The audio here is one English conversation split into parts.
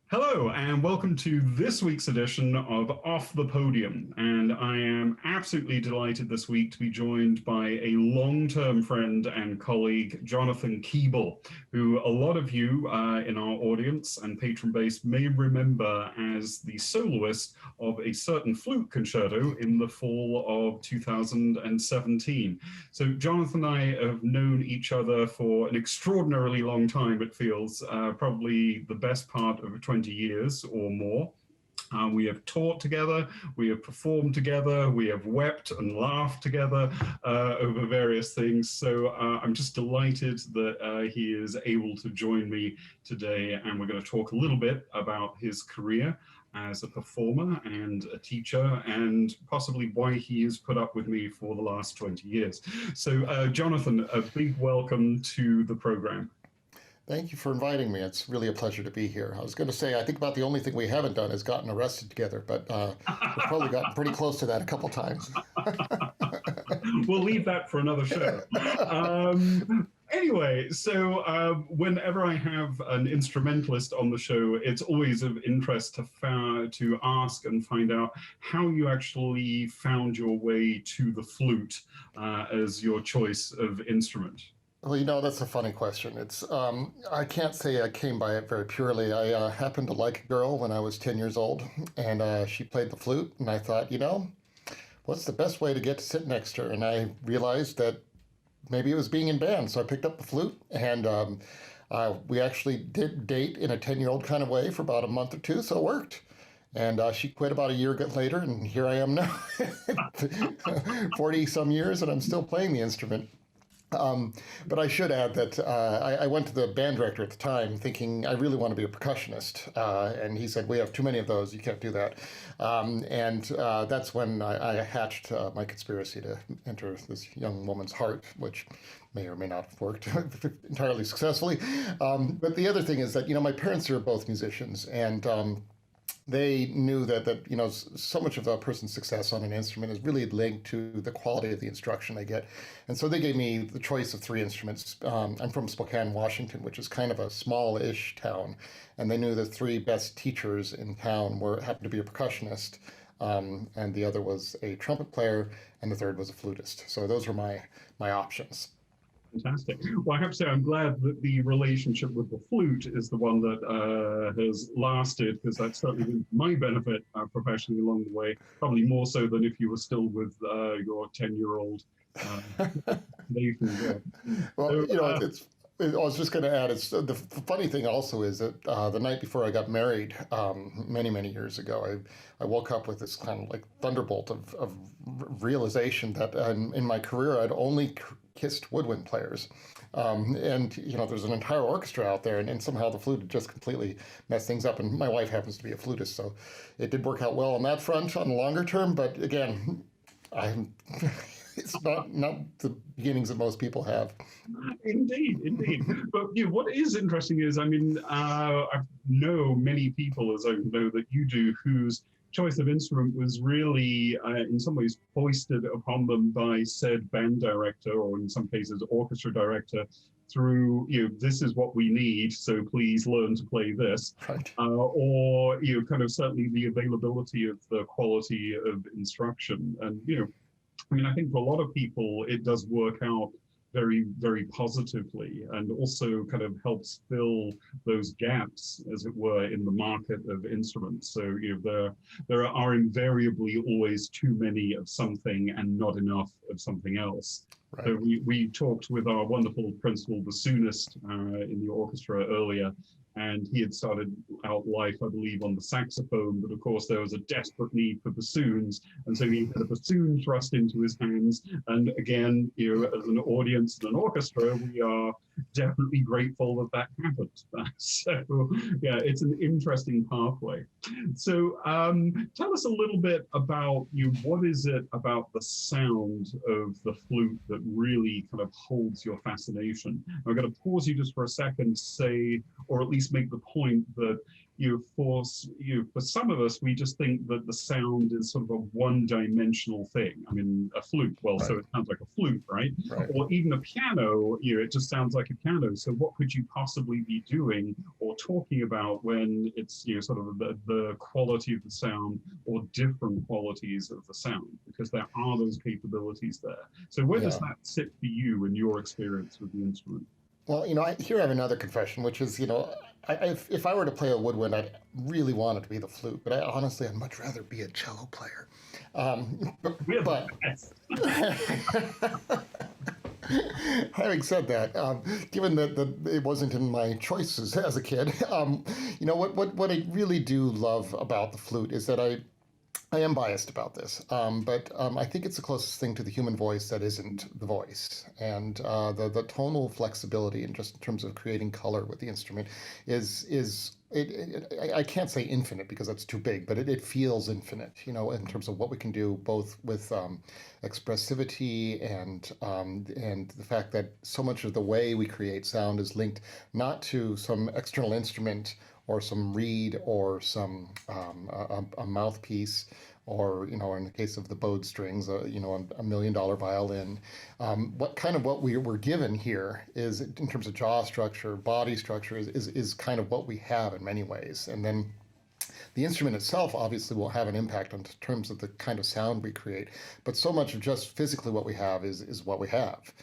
Hello, and welcome to this week's edition of Off the Podium. And I am absolutely delighted this week to be joined by a long-term friend and colleague, Jonathan Keeble, who a lot of you in our audience and patron base may remember as the soloist of a certain flute concerto in the fall of 2017. So Jonathan and I have known each other for an extraordinarily long time, it feels, probably the best part of 20 years or more. We have taught together, we have performed together, we have wept and laughed together over various things. So I'm just delighted that he is able to join me today, and we're going to talk a little bit about his career as a performer and a teacher, and possibly why he has put up with me for the last 20 years. So Jonathan, a big welcome to the program. Thank you for inviting me. It's really a pleasure to be here. I was going to say, I think about the only thing we haven't done is gotten arrested together, but we've probably gotten pretty close to that a couple times. We'll leave that for another show. Anyway, so whenever I have an instrumentalist on the show, it's always of interest to ask and find out how you actually found your way to the flute as your choice of instrument. Well, that's a funny question. It's I can't say I came by it very purely. I happened to like a girl when I was 10 years old, and she played the flute, and I thought, what's the best way to get to sit next to her? And I realized that maybe it was being in band, so I picked up the flute, and we actually did date in a 10-year-old kind of way for about a month or two, so it worked. And she quit about a year later, and here I am now, 40-some years, and I'm still playing the instrument. But I should add that I went to the band director at the time thinking I really want to be a percussionist. And he said, we have too many of those. You can't do that. And that's when I hatched my conspiracy to enter this young woman's heart, which may or may not have worked entirely successfully. But the other thing is that, my parents are both musicians, and they knew that so much of a person's success on an instrument is really linked to the quality of the instruction they get. And so they gave me the choice of 3 instruments. I'm from Spokane, Washington, which is kind of a small-ish town. And they knew the 3 best teachers in town happened to be a percussionist, and the other was a trumpet player, and the third was a flutist. So those were my options. Fantastic. Well, I have to say I'm glad that the relationship with the flute is the one that has lasted, because that's certainly been my benefit professionally along the way, probably more so than if you were still with your 10-year-old Nathan. Well, so, I was just going to add, the funny thing also is that the night before I got married, many, many years ago, I woke up with this kind of like thunderbolt of realization that in my career I'd only kissed woodwind players. And, there's an entire orchestra out there, and somehow the flute had just completely messed things up. And my wife happens to be a flutist, so it did work out well on that front on the longer term. But again, it's not the beginnings that most people have. Indeed. But what is interesting is, I know many people, as I know that you do, whose choice of instrument was really, in some ways, foisted upon them by said band director, or in some cases, orchestra director, through, this is what we need, so please learn to play this. Right. Or, kind of certainly the availability of the quality of instruction. And, I think for a lot of people, it does work out very, very positively, and also kind of helps fill those gaps, as it were, in the market of instruments. So there are invariably always too many of something and not enough of something else. Right. So we talked with our wonderful principal bassoonist in the orchestra earlier, and he had started out life, I believe, on the saxophone, but of course there was a desperate need for bassoons, and so he had a bassoon thrust into his hands. And again, as an audience and an orchestra, we are definitely grateful that happened. So yeah, it's an interesting pathway. So tell us a little bit about what is it about the sound of the flute that really kind of holds your fascination? I'm going to pause you just for a second, say, or at least make the point that for some of us, we just think that the sound is sort of a one-dimensional thing. I mean, a flute, well, Right. so it sounds like a flute, right? Right. Or even a piano, it just sounds like a piano. So what could you possibly be doing or talking about when it's, sort of the quality of the sound or different qualities of the sound? Because there are those capabilities there. So where does Yeah. that sit for you in your experience with the instrument? Well, here I have another confession, which is, if I were to play a woodwind, I'd really want it to be the flute, but I'd much rather be a cello player. We're the But best. having said that, given that it wasn't in my choices as a kid, what I really do love about the flute is that I am biased about this, but I think it's the closest thing to the human voice that isn't the voice, and the tonal flexibility, and just in terms of creating color with the instrument, I can't say infinite because that's too big, but it feels infinite, in terms of what we can do both with expressivity and the fact that so much of the way we create sound is linked not to some external instrument or some reed or some a mouthpiece, or in the case of the bowed strings, a $1 million violin. What we were given here is, in terms of jaw structure, body structure, is kind of what we have in many ways, and then the instrument itself obviously will have an impact on terms of the kind of sound we create, but so much of just physically what we have is what we have.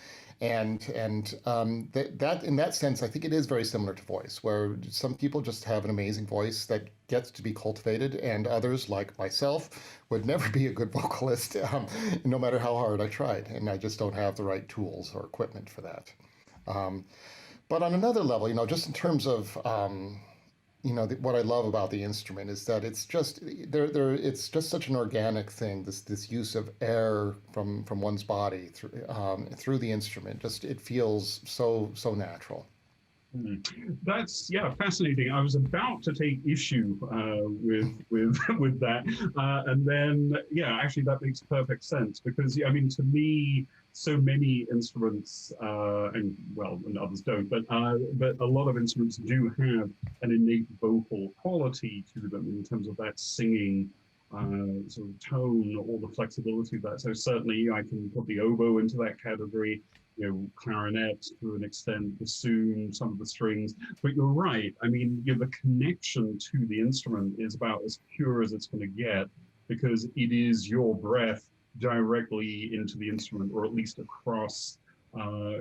That in that sense, I think it is very similar to voice, where some people just have an amazing voice that gets to be cultivated, and others, like myself, would never be a good vocalist, no matter how hard I tried, and I just don't have the right tools or equipment for that. Um, but on another level, just in terms of what I love about the instrument is that it's just it's just such an organic thing. This use of air from one's body through the instrument, just it feels so natural. That's fascinating. I was about to take issue with that, and then actually that makes perfect sense, because I mean, to me, so many instruments, and others don't, but a lot of instruments do have an innate vocal quality to them in terms of that singing sort of tone, or the flexibility of that. So certainly I can put the oboe into that category, clarinet to an extent, bassoon, some of the strings. But you're right. I mean, the connection to the instrument is about as pure as it's going to get, because it is your breath directly into the instrument, or at least across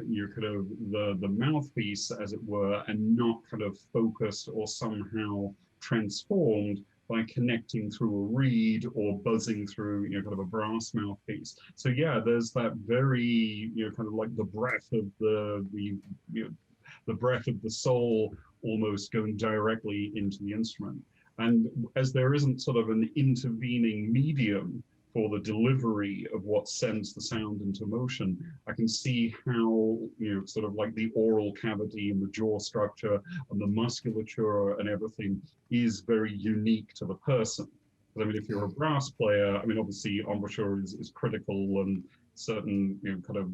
your kind of the mouthpiece, as it were, and not kind of focused or somehow transformed by connecting through a reed or buzzing through, kind of a brass mouthpiece. So there's that very, kind of like the breath of the breath of the soul almost going directly into the instrument. And as there isn't sort of an intervening medium for the delivery of what sends the sound into motion, I can see how, sort of like the oral cavity and the jaw structure and the musculature and everything is very unique to the person. But I mean, if you're a brass player, I mean, obviously embouchure is critical, and certain, kind of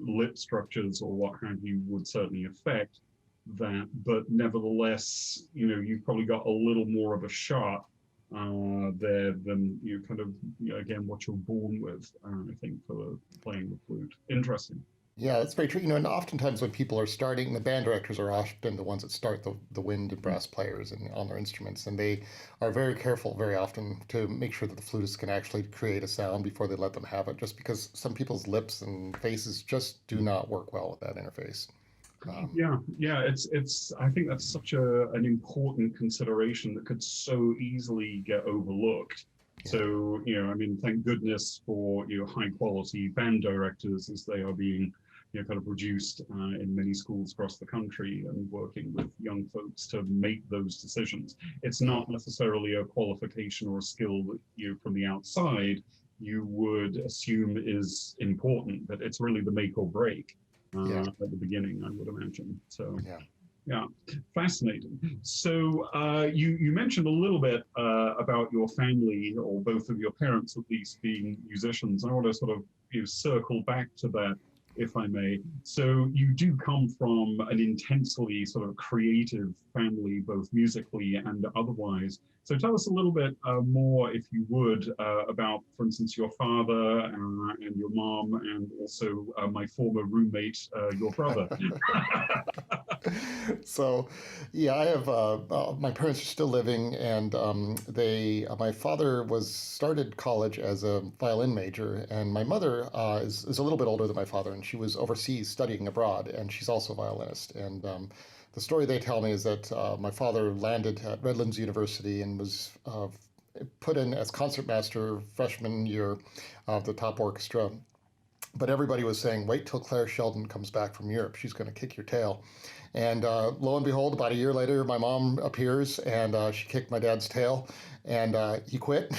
lip structures or what have you would certainly affect that. But nevertheless, you've probably got a little more of a shot there than kind of, again, what you're born with, I think, for playing the flute. Interesting. Yeah, that's very true. And oftentimes when people are starting, the band directors are often the ones that start the wind and brass players on their instruments, and they are very careful very often to make sure that the flutist can actually create a sound before they let them have it, just because some people's lips and faces just do not work well with that interface. It's. I think that's such an important consideration that could so easily get overlooked. Yeah. So, I mean, thank goodness for high quality band directors, as they are being kind of produced in many schools across the country, and working with young folks to make those decisions. It's not necessarily a qualification or a skill that from the outside you would assume is important, but it's really the make or break at the beginning, I would imagine. So yeah, fascinating. So you mentioned a little bit about your family, or both of your parents at least, being musicians. I want to sort of circle back to that if I may. So you do come from an intensely sort of creative family, both musically and otherwise. So tell us a little bit more, if you would, about, for instance, your father and your mom, and also my former roommate, your brother. So, yeah, I have my parents are still living, and my father started college as a violin major, and my mother is a little bit older than my father, and she was overseas studying abroad, and she's also a violinist. And the story they tell me is that my father landed at Redlands University and was put in as concertmaster freshman year of the top orchestra. But everybody was saying, wait till Claire Sheldon comes back from Europe. She's going to kick your tail. And lo and behold, about a year later, my mom appears and she kicked my dad's tail, and he quit.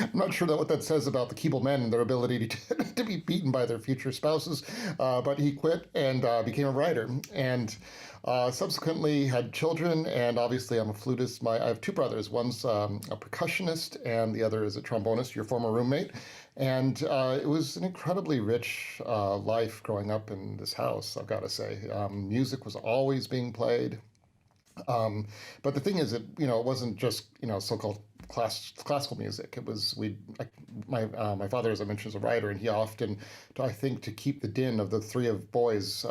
I'm not sure what that says about the Keeble men and their ability to be beaten by their future spouses, but he quit and became a writer. And subsequently had children, and obviously I'm a flutist. I have two brothers. One's a percussionist, and the other is a trombonist, your former roommate. And it was an incredibly rich life growing up in this house, I've got to say. Music was always being played. But the thing is, it wasn't just so-called classical music. It was my father, as I mentioned, is a writer, and he often, I think, to keep the din of the three of boys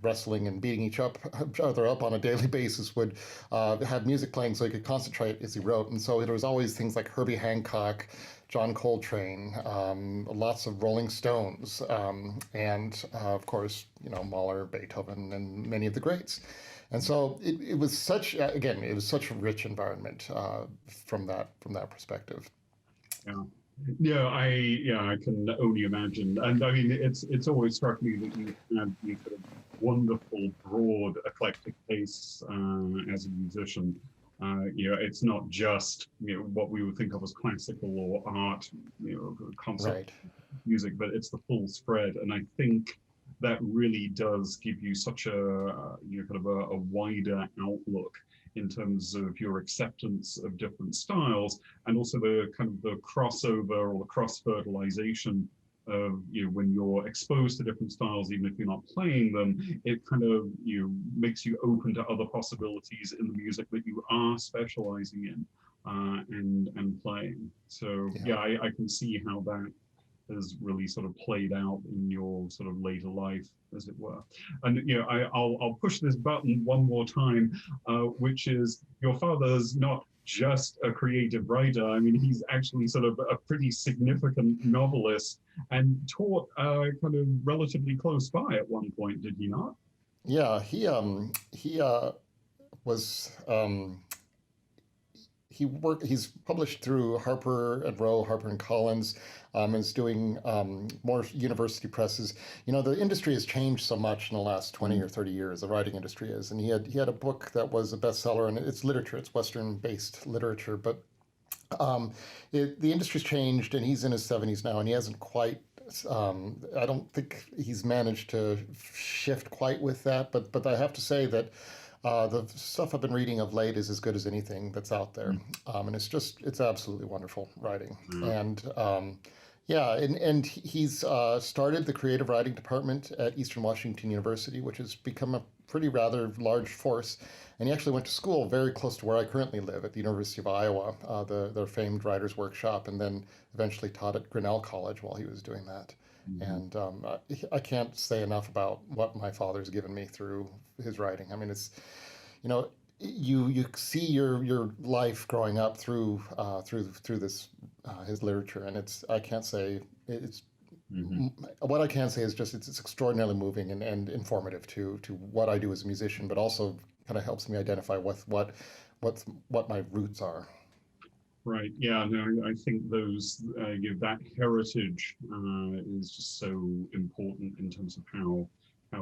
wrestling and beating each other up on a daily basis, would have music playing so he could concentrate as he wrote. And so there was always things like Herbie Hancock, John Coltrane, lots of Rolling Stones, and of course, Mahler, Beethoven, and many of the greats. And so it was such a rich environment from that perspective. Yeah. I can only imagine. And I mean, it's always struck me that you had these sort of wonderful, broad, eclectic tastes as a musician. It's not just what we would think of as classical or art, concert music, but it's the full spread. And I think that really does give you such a kind of a wider outlook in terms of your acceptance of different styles, and also the kind of the crossover or the cross-fertilization of when you're exposed to different styles, even if you're not playing them, it kind of makes you open to other possibilities in the music that you are specializing in and playing. So I can see how that has really sort of played out in your sort of later life, as it were. And I'll push this button one more time, which is your father's not just a creative writer. I mean, he's actually sort of a pretty significant novelist, and taught kind of relatively close by at one point, did he not? Yeah, he was. He's published through Harper and Row, Harper and Collins, and is doing more university presses. The industry has changed so much in the last 20 or 30 years, the writing industry is. And he had a book that was a bestseller, and it's literature, it's Western-based literature, but the industry's changed, and he's in his 70s now, and he hasn't quite, I don't think he's managed to shift quite with that, but I have to say that the stuff I've been reading of late is as good as anything that's out there. And it's absolutely wonderful writing. And and he's started the creative writing department at Eastern Washington University, which has become a pretty rather large force. And he actually went to school very close to where I currently live, at the University of Iowa, their famed writers workshop, and then eventually taught at Grinnell College while he was doing that. And I can't say enough about what my father's given me through his writing. I mean, it's, you see your life growing up through this his literature, and I can't say it's. What I can say is just it's extraordinarily moving and informative to what I do as a musician, but also kind of helps me identify with what my roots are. Right. Yeah. No, I think that heritage is just so important in terms of how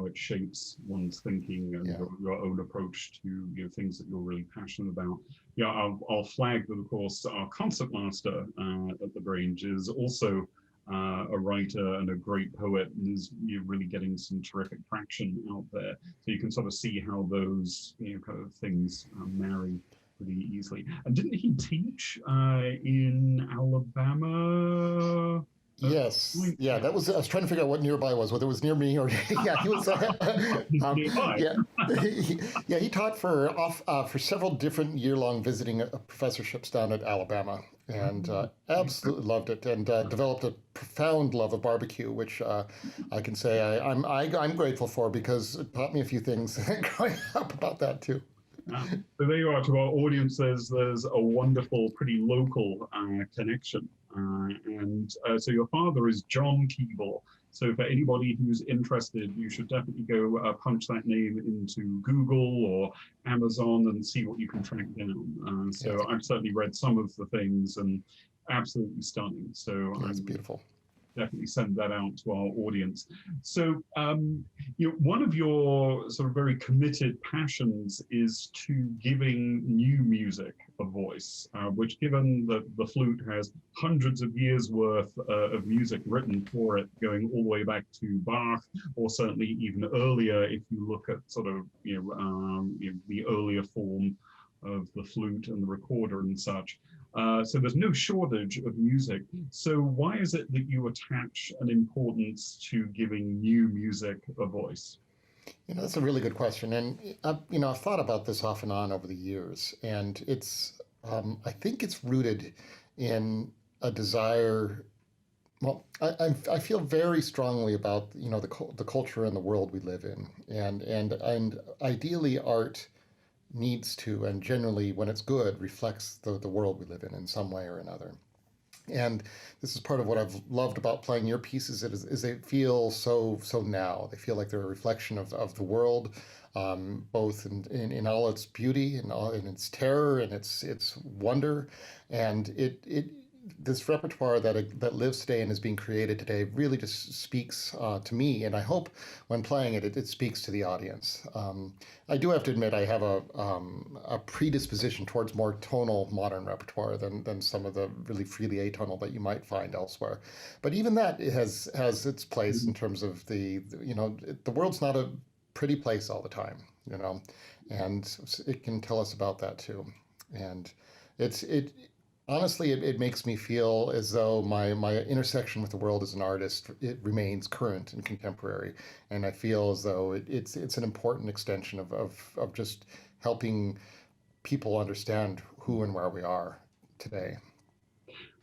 it shapes one's thinking and your own approach to things that you're really passionate about. Yeah, I'll flag that, of course, our concertmaster at LaGrange is also a writer and a great poet, and is really getting some terrific traction out there. So you can sort of see how those kind of things marry pretty easily. And didn't he teach in Alabama? Yes, yeah, that was. I was trying to figure out what nearby was, whether it was near me or yeah, he was. Nearby. Yeah, yeah, he taught for several different year-long visiting professorships down at Alabama, and absolutely loved it, and developed a profound love of barbecue, which I can say I'm grateful for because it taught me a few things growing up about that too. So there you are. To our audience, there's a wonderful, pretty local connection. And so your father is John Keeble. So for anybody who's interested, you should definitely go punch that name into Google or Amazon and see what you can track down. Yeah, So I've certainly read some of the things and absolutely stunning. So yeah, it's beautiful. definitely send that out to our audience. So, one of your sort of very committed passions is to giving new music a voice, which, given that the flute has hundreds of years worth of music written for it, going all the way back to Bach, or certainly even earlier, if you look at sort of the earlier form of the flute and the recorder and such. So there's no shortage of music. So why is it that you attach an importance to giving new music a voice? That's a really good question, and I've thought about this off and on over the years, and I think it's rooted in a desire. Well, I feel very strongly about the culture and the world we live in, and ideally art needs to, and generally when it's good, reflects the world we live in some way or another. And this is part of what I've loved about playing your pieces is they feel so now. They feel like they're a reflection of the world, both in all its beauty and all in its terror and its wonder. And it this repertoire that lives today and is being created today really just speaks to me, and I hope when playing it speaks to the audience. I do have to admit I have a predisposition towards more tonal modern repertoire than some of the really freely atonal that you might find elsewhere. But even that has its place in terms of the world's not a pretty place all the time, and it can tell us about that too. And it honestly, it makes me feel as though my intersection with the world as an artist, it remains current and contemporary, and I feel as though it's an important extension of just helping people understand who and where we are today.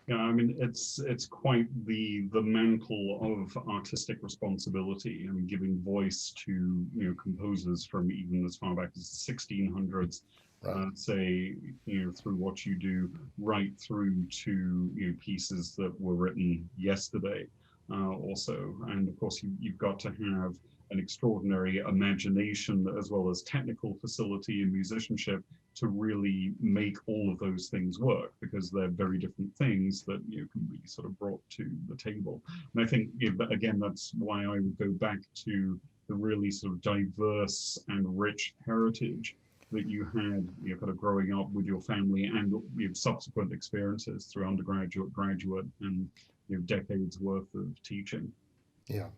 Yeah, I mean, it's quite the mantle of artistic responsibility. I mean, giving voice to composers from even as far back as the 1600s, Right. say through what you do, right through to pieces that were written yesterday, also. And of course, you've got to have an extraordinary imagination as well as technical facility and musicianship to really make all of those things work, because they're very different things that can be sort of brought to the table. And I think again, that's why I would go back to the really sort of diverse and rich heritage that you had kind of growing up with your family, and subsequent experiences through undergraduate, graduate, and decades worth of teaching. Yeah.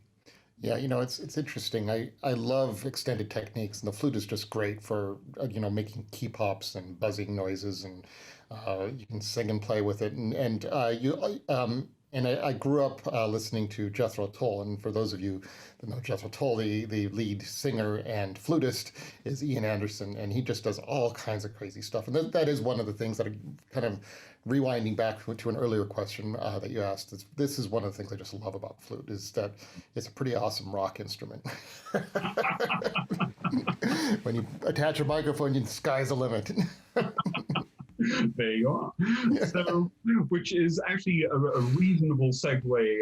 Yeah, it's interesting. I love extended techniques, and the flute is just great for making key pops and buzzing noises, and you can sing and play with it. I grew up listening to Jethro Tull, and for those of you that know Jethro Tull, the lead singer and flutist is Ian Anderson, and he just does all kinds of crazy stuff. And that is one of the things that are kind of rewinding back to an earlier question that you asked. This is one of the things I just love about flute, is that it's a pretty awesome rock instrument. When you attach a microphone, the sky's the limit. There you are. So, which is actually a reasonable segue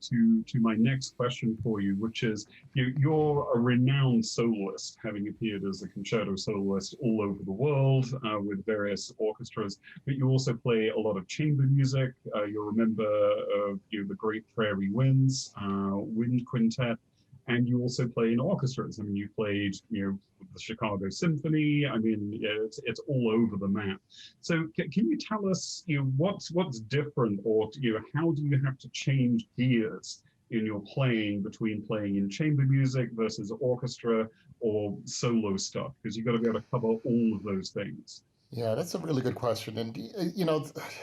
to my next question for you, which is you're a renowned soloist, having appeared as a concerto soloist all over the world with various orchestras, but you also play a lot of chamber music. You're a member of the Great Prairie Winds, Wind Quintet, and you also play in orchestras. I mean, you played, the Chicago Symphony. I mean, it's all over the map. So, can you tell us, what's different, or how do you have to change gears in your playing between playing in chamber music versus orchestra or solo stuff? Because you've got to be able to cover all of those things. Yeah, that's a really good question. And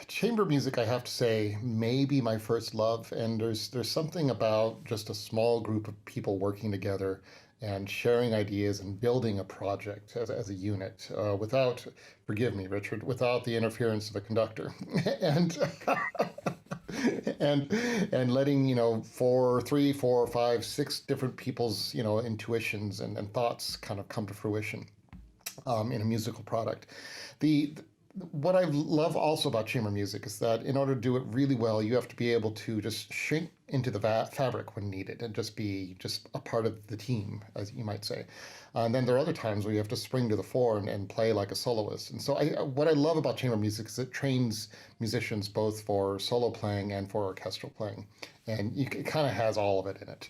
chamber music, I have to say, may be my first love. And there's something about just a small group of people working together and sharing ideas and building a project as a unit without, forgive me, Richard, without the interference of a conductor. and and and letting three, four, five, six different people's intuitions and thoughts kind of come to fruition in a musical product. The what I love also about chamber music is that in order to do it really well, you have to be able to just shrink into the fabric when needed and just be just a part of the team, as you might say. And then there are other times where you have to spring to the fore and play like a soloist. And so what I love about chamber music is it trains musicians both for solo playing and for orchestral playing. And it kind of has all of it in it.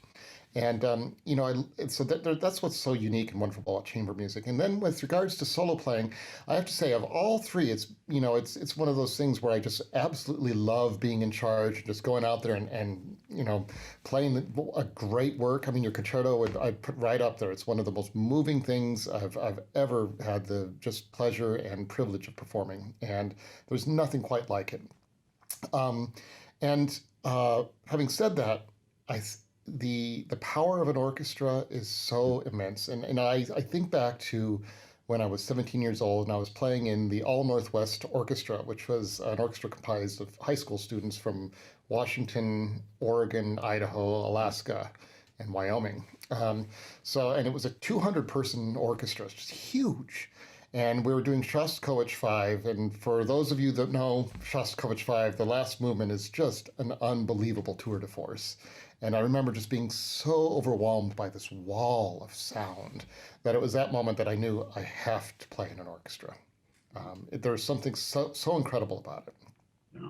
And so that's what's so unique and wonderful about chamber music. And then with regards to solo playing, I have to say of all three, it's one of those things where I just absolutely love being in charge, just going out there and playing a great work. I mean, your concerto I put right up there. It's one of the most moving things I've ever had the just pleasure and privilege of performing, and there's nothing quite like it. And having said that, I the power of an orchestra is so immense. And I think back to when I was 17 years old and I was playing in the All Northwest Orchestra, which was an orchestra comprised of high school students from Washington, Oregon, Idaho, Alaska, and Wyoming. And it was a 200-person orchestra, it's just huge. And we were doing Shostakovich 5. And for those of you that know Shostakovich 5, the last movement is just an unbelievable tour de force. And I remember just being so overwhelmed by this wall of sound that it was that moment that I knew I have to play in an orchestra. There's something so incredible about it. Yeah.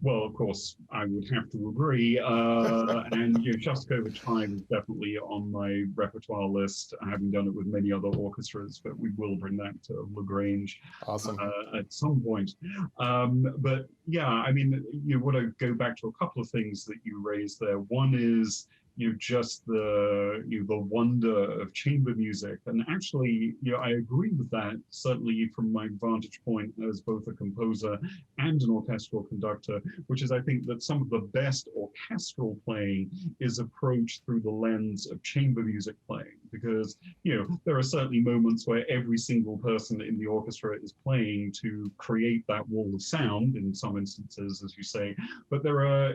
Well, of course, I would have to agree. And Shostakovich 5 is definitely on my repertoire list, having done it with many other orchestras, but we will bring that to LaGrange Awesome. at some point. But yeah, I mean, you want to go back to a couple of things that you raised there. One is just the wonder of chamber music, and actually I agree with that, certainly from my vantage point as both a composer and an orchestral conductor, which is I think that some of the best orchestral playing is approached through the lens of chamber music playing, because there are certainly moments where every single person in the orchestra is playing to create that wall of sound in some instances, as you say, but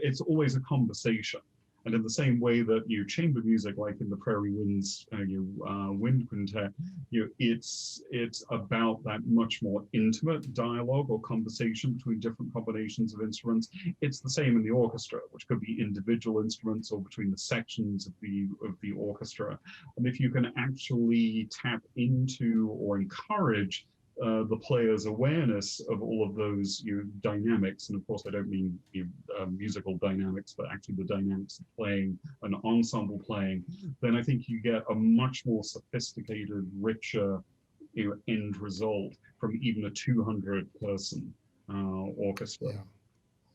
it's always a conversation. And in the same way that chamber music, like in the Prairie Winds Wind Quintet, it's about that much more intimate dialogue or conversation between different combinations of instruments. It's the same in the orchestra, which could be individual instruments or between the sections of the orchestra. And if you can actually tap into or encourage the player's awareness of all of those dynamics, and of course I don't mean musical dynamics, but actually the dynamics of playing and ensemble playing, then I think you get a much more sophisticated, richer end result from even a 200-person orchestra. Yeah.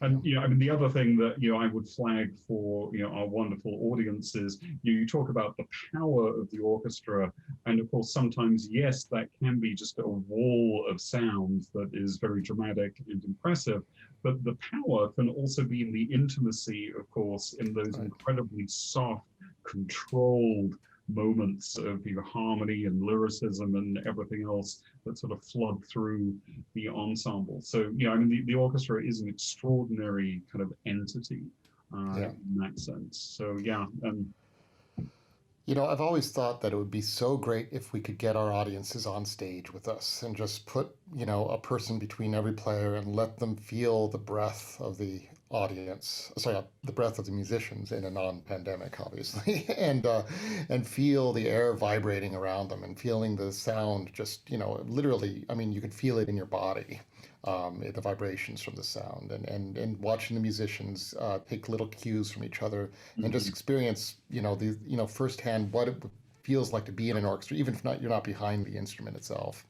And I mean, the other thing that I would flag for our wonderful audiences, you talk about the power of the orchestra, and of course sometimes yes, that can be just a wall of sound that is very dramatic and impressive, but the power can also be in the intimacy, of course, in those incredibly soft, controlled moments of harmony and lyricism and everything else that sort of flood through the ensemble. So I mean the orchestra is an extraordinary kind of entity in that sense. So I've always thought that it would be so great if we could get our audiences on stage with us and just put a person between every player and let them feel the breath of the audience, sorry, the breath of the musicians in a non-pandemic, obviously, and feel the air vibrating around them and feeling the sound just, literally, I mean, you can feel it in your body, the vibrations from the sound, and watching the musicians take little cues from each other and just experience, firsthand what it feels like to be in an orchestra, even if you're not behind the instrument itself.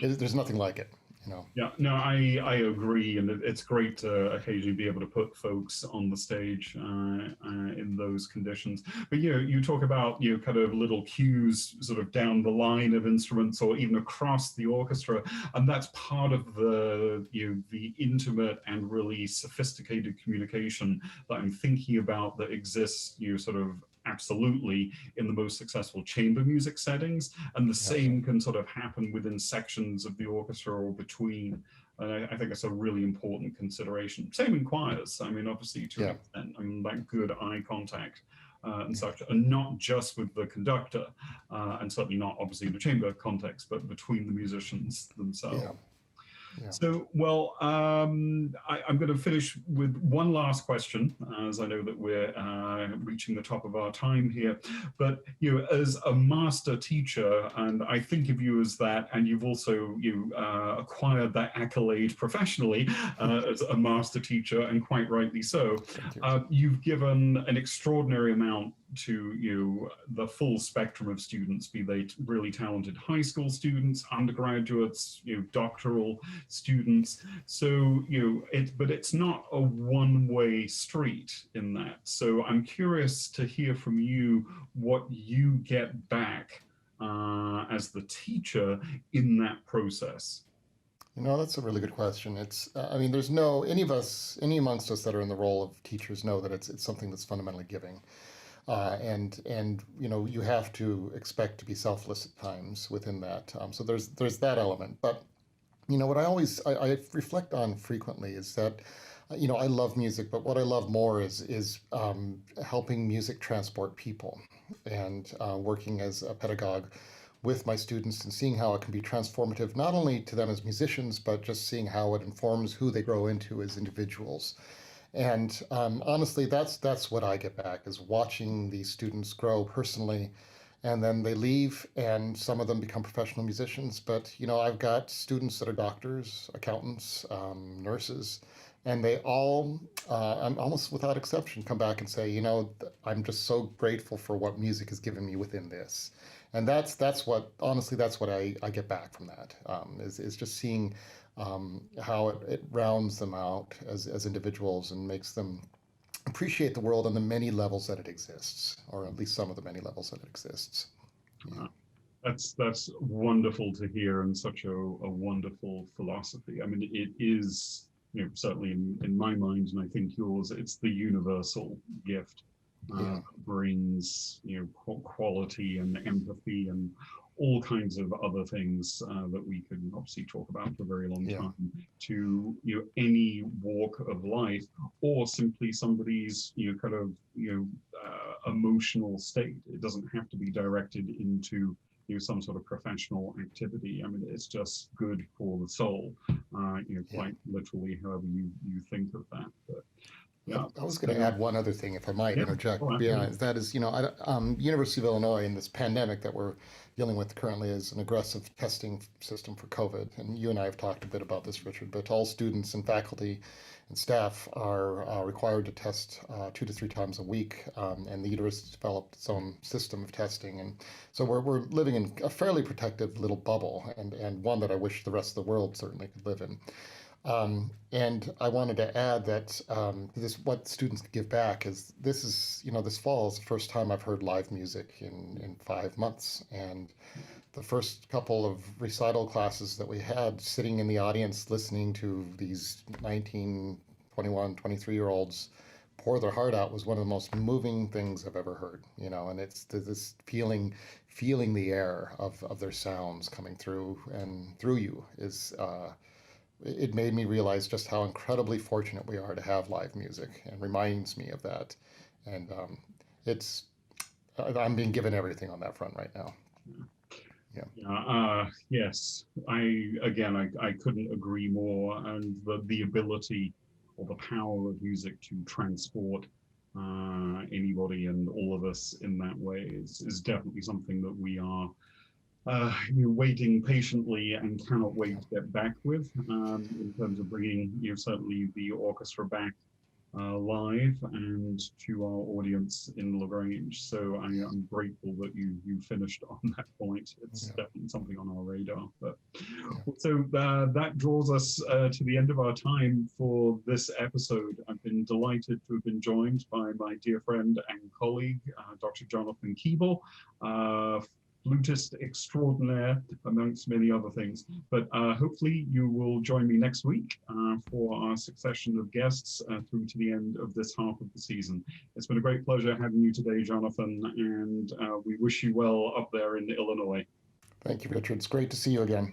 There's nothing like it. you know. Yeah, no, I agree, and it's great to occasionally be able to put folks on the stage in those conditions. But you talk about kind of little cues sort of down the line of instruments or even across the orchestra, and that's part of the intimate and really sophisticated communication that I'm thinking about that exists sort of absolutely in the most successful chamber music settings, and the same can sort of happen within sections of the orchestra or between. And I think it's a really important consideration. Same in choirs. I mean, obviously, to an extent, I mean, that good eye contact and such, and not just with the conductor, and certainly not obviously in the chamber context, but between the musicians themselves. Yeah. So, well, I'm going to finish with one last question, as I know that we're reaching the top of our time here. But as a master teacher, and I think of you as that, and you've also acquired that accolade professionally as a master teacher, and quite rightly so. You've given an extraordinary amount to the full spectrum of students, be they really talented high school students, undergraduates, doctoral students. So but it's not a one-way street in that. So I'm curious to hear from you what you get back as the teacher in that process. That's a really good question. It's, I mean, there's any amongst us that are in the role of teachers know that it's something that's fundamentally giving. And you have to expect to be selfless at times within that. So there's that element. But what I reflect on frequently is that I love music, but what I love more is helping music transport people, and working as a pedagogue with my students and seeing how it can be transformative, not only to them as musicians, but just seeing how it informs who they grow into as individuals. And honestly, that's what I get back, is watching these students grow personally, and then they leave, and some of them become professional musicians. But I've got students that are doctors, accountants, nurses, and they all, I'm almost without exception, come back and say, I'm just so grateful for what music has given me within this. And that's what I get back from that, is just seeing how it rounds them out as individuals and makes them appreciate the world on the many levels that it exists, or at least some of the many levels that it exists. Yeah. That's wonderful to hear, and such a wonderful philosophy. I mean, it is, certainly in my mind, and I think yours, it's the universal gift that brings, quality and empathy and all kinds of other things that we can obviously talk about for a very long time to any walk of life, or simply somebody's kind of emotional state. It doesn't have to be directed into some sort of professional activity. I mean, it's just good for the soul, quite literally, however you think of that. But yeah, I was going to add one other thing, if I might interject. That is, University of Illinois, in this pandemic that we're dealing with currently, is an aggressive testing system for COVID. And you and I have talked a bit about this, Richard, but all students and faculty and staff are required to test 2 to 3 times a week. And the university developed its own system of testing. And so we're living in a fairly protective little bubble, and one that I wish the rest of the world certainly could live in. And I wanted to add that what students give back is this fall is the first time I've heard live music in 5 months. And the first couple of recital classes that we had, sitting in the audience listening to these 19, 21, 23-year-olds pour their heart out, was one of the most moving things I've ever heard. And it's this feeling the air of their sounds coming through and through you is. It made me realize just how incredibly fortunate we are to have live music, and reminds me of that. And I'm being given everything on that front right now. Yes, I couldn't agree more. And the ability or the power of music to transport anybody and all of us in that way is definitely something that we are waiting patiently and cannot wait to get back with, in terms of bringing certainly the orchestra back live and to our audience in LaGrange. So I'm grateful that you finished on that point. It's definitely something on our radar. But so that draws us to the end of our time for this episode. I've been delighted to have been joined by my dear friend and colleague, Dr. Jonathan Keeble, flutist extraordinaire, amongst many other things. But hopefully you will join me next week for our succession of guests through to the end of this half of the season. It's been a great pleasure having you today, Jonathan, and we wish you well up there in Illinois. Thank you, Richard. It's great to see you again.